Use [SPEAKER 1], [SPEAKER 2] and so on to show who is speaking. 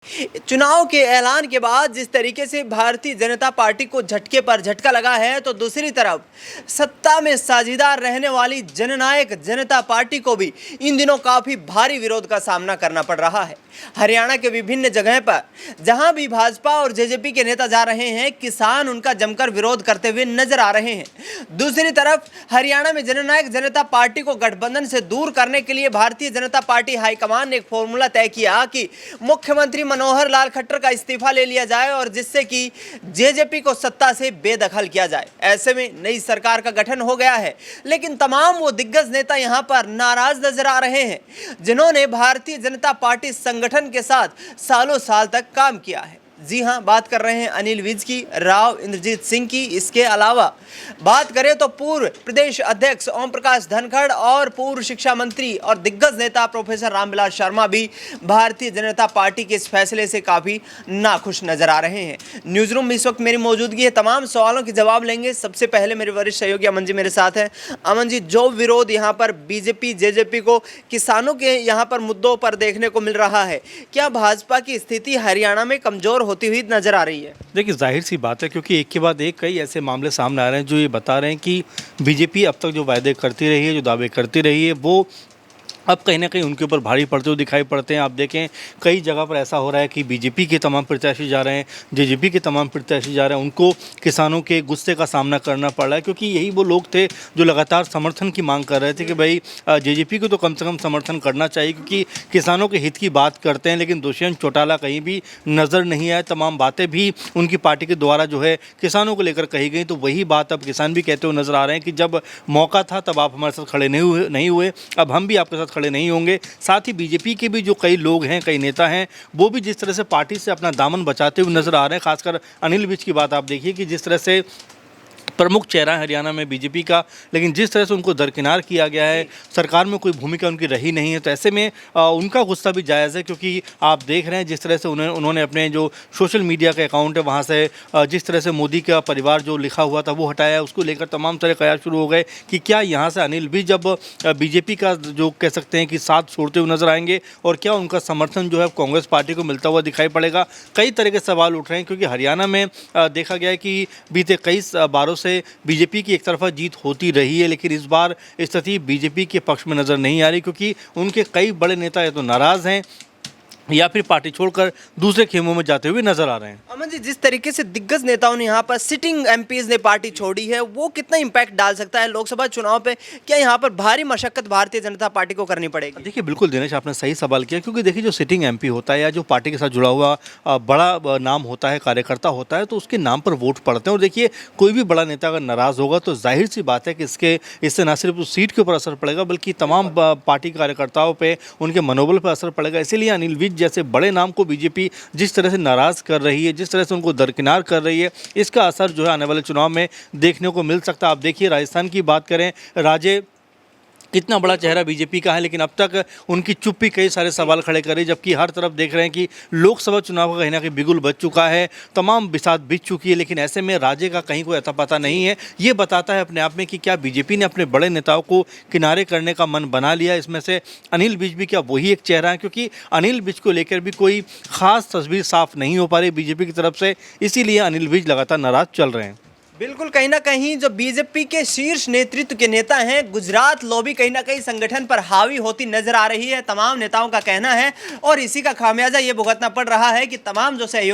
[SPEAKER 1] चुनाव के ऐलान के बाद जिस तरीके से भारतीय जनता पार्टी को झटके पर झटका लगा है, तो दूसरी तरफ सत्ता में साझीदार रहने वाली जननायक जनता पार्टी को भी इन दिनों काफी भारी विरोध का सामना करना पड़ रहा है। हरियाणा के विभिन्न जगह पर जहां भी भाजपा और जेजेपी के नेता जा रहे हैं, किसान उनका जमकर विरोध करते हुए नजर आ रहे हैं। दूसरी तरफ हरियाणा में जननायक जनता पार्टी को गठबंधन से दूर करने के लिए भारतीय जनता पार्टी हाईकमान ने एक फॉर्मूला तय किया कि मुख्यमंत्री मनोहर लाल खट्टर का इस्तीफा ले लिया जाए और जिससे कि जेजेपी को सत्ता से बेदखल किया जाए। ऐसे में नई सरकार का गठन हो गया है, लेकिन तमाम वो दिग्गज नेता यहां पर नाराज नजर आ रहे हैं जिन्होंने भारतीय जनता पार्टी संगठन के साथ सालों साल तक काम किया है। जी हां, बात कर रहे हैं अनिल विज की, राव इंद्रजीत सिंह की। इसके अलावा बात करें तो पूर्व प्रदेश अध्यक्ष ओम प्रकाश धनखड़ और पूर्व शिक्षा मंत्री और दिग्गज नेता प्रोफेसर रामविलास शर्मा भी भारतीय जनता पार्टी के इस फैसले से काफ़ी नाखुश नजर आ रहे हैं। न्यूज़ रूम में इस वक्त मेरी मौजूदगी है, तमाम सवालों के जवाब लेंगे। सबसे पहले मेरे वरिष्ठ सहयोगी अमन जी मेरे साथ हैं। अमन जी, जो विरोध यहाँ पर बीजेपी जेजेपी को किसानों के यहाँ पर मुद्दों पर देखने को मिल रहा है, क्या भाजपा की स्थिति हरियाणा में कमजोर होती हुई नजर आ रही है?
[SPEAKER 2] देखिए, जाहिर सी बात है, क्योंकि एक के बाद एक कई ऐसे मामले सामने आ रहे हैं जो ये बता रहे हैं कि बीजेपी अब तक जो वायदे करती रही है, जो दावे करती रही है, वो अब कहीं ना कहीं उनके ऊपर भारी पड़ते हुए दिखाई पड़ते हैं। आप देखें, कई जगह पर ऐसा हो रहा है कि बीजेपी के तमाम प्रत्याशी जा रहे हैं, जेजेपी के तमाम प्रत्याशी जा रहे हैं, उनको किसानों के गुस्से का सामना करना पड़ रहा है, क्योंकि यही वो लोग थे जो लगातार समर्थन की मांग कर रहे थे कि भाई जेजेपी को तो कम से कम समर्थन करना चाहिए, क्योंकि किसानों के हित की बात करते हैं। लेकिन दुष्यंत चौटाला कहीं भी नज़र नहीं आए, तमाम बातें भी उनकी पार्टी के द्वारा जो है किसानों को लेकर कही गई। तो वही बात अब किसान भी कहते हुए नजर आ रहे हैं कि जब मौका था तब आप हमारे साथ खड़े नहीं हुए, अब हम भी आपके साथ खड़े नहीं होंगे। साथ ही बीजेपी के भी जो कई लोग हैं, कई नेता हैं, वो भी जिस तरह से पार्टी से अपना दामन बचाते हुए नजर आ रहे हैं। खासकर अनिल विज की बात आप देखिए कि जिस तरह से प्रमुख चेहरा है हरियाणा में बीजेपी का, लेकिन जिस तरह से उनको दरकिनार किया गया है, सरकार में कोई भूमिका उनकी रही नहीं है, तो ऐसे में उनका गुस्सा भी जायज़ है। क्योंकि आप देख रहे हैं जिस तरह से उन्होंने अपने जो सोशल मीडिया का अकाउंट है वहाँ से जिस तरह से मोदी का परिवार जो लिखा हुआ था वो हटाया, उसको लेकर तमाम तरह कयास शुरू हो गए कि क्या यहाँ से अनिल भी जब बीजेपी का जो कह सकते हैं कि साथ छोड़ते हुए नजर आएंगे, और क्या उनका समर्थन जो है कांग्रेस पार्टी को मिलता हुआ दिखाई पड़ेगा। कई तरह के सवाल उठ रहे हैं, क्योंकि हरियाणा में देखा गया है कि बीते कई बारों से बीजेपी की एक तरफा जीत होती रही है, लेकिन इस बार स्थिति बीजेपी के पक्ष में नजर नहीं आ रही, क्योंकि उनके कई बड़े नेता या तो नाराज हैं या फिर पार्टी छोड़कर दूसरे खेमों में जाते हुए नजर आ रहे हैं।
[SPEAKER 1] अमन जी, जिस तरीके से दिग्गज नेताओं ने यहाँ पर सिटिंग एमपीज ने पार्टी छोड़ी है, वो कितना इम्पैक्ट डाल सकता है लोकसभा चुनाव पे? क्या यहाँ पर भारी मशक्कत भारतीय जनता पार्टी को करनी पड़ेगी?
[SPEAKER 2] देखिए, बिल्कुल दिनेश, आपने सही सवाल किया, क्योंकि देखिए जो सिटिंग एमपी होता है या जो पार्टी के साथ जुड़ा हुआ बड़ा नाम होता है, कार्यकर्ता होता है, तो उसके नाम पर वोट पड़ते हैं। और देखिए, कोई भी बड़ा नेता अगर नाराज होगा तो जाहिर सी बात है कि इससे न सिर्फ उस सीट के ऊपर असर पड़ेगा, बल्कि तमाम पार्टी कार्यकर्ताओं पर, उनके मनोबल पर असर पड़ेगा। इसीलिए अनिल विज जैसे बड़े नाम को बीजेपी जिस तरह से नाराज कर रही है, जिस तरह से उनको दरकिनार कर रही है, इसका असर जो है आने वाले चुनाव में देखने को मिल सकता है। आप देखिए, राजस्थान की बात करें, राजे कितना बड़ा चेहरा बीजेपी का है, लेकिन अब तक उनकी चुप्पी कई सारे सवाल खड़े कर रही है, जबकि हर तरफ देख रहे हैं कि लोकसभा चुनाव का कहीं ना कहीं बिगुल बज चुका है, तमाम बिसात बीत चुकी है, लेकिन ऐसे में राजे का कहीं कोई अता पता नहीं है। ये बताता है अपने आप में कि क्या बीजेपी ने अपने बड़े नेताओं को किनारे करने का मन बना लिया। इसमें से अनिल विज भी क्या वही एक चेहरा है, क्योंकि अनिल विज को लेकर भी कोई खास तस्वीर साफ नहीं हो पा रही बीजेपी की तरफ से, इसीलिए अनिल विज लगातार नाराज चल रहे हैं।
[SPEAKER 1] बिल्कुल, कहीं ना कहीं जो बीजेपी के शीर्ष नेतृत्व के नेता हैं, गुजरात लॉबी कहीं ना कहीं संगठन पर हावी होती नजर आ रही है, तमाम नेताओं का कहना है, और इसी का खामियाजा ये भुगतना पड़ रहा है कि तमाम जो सहयोग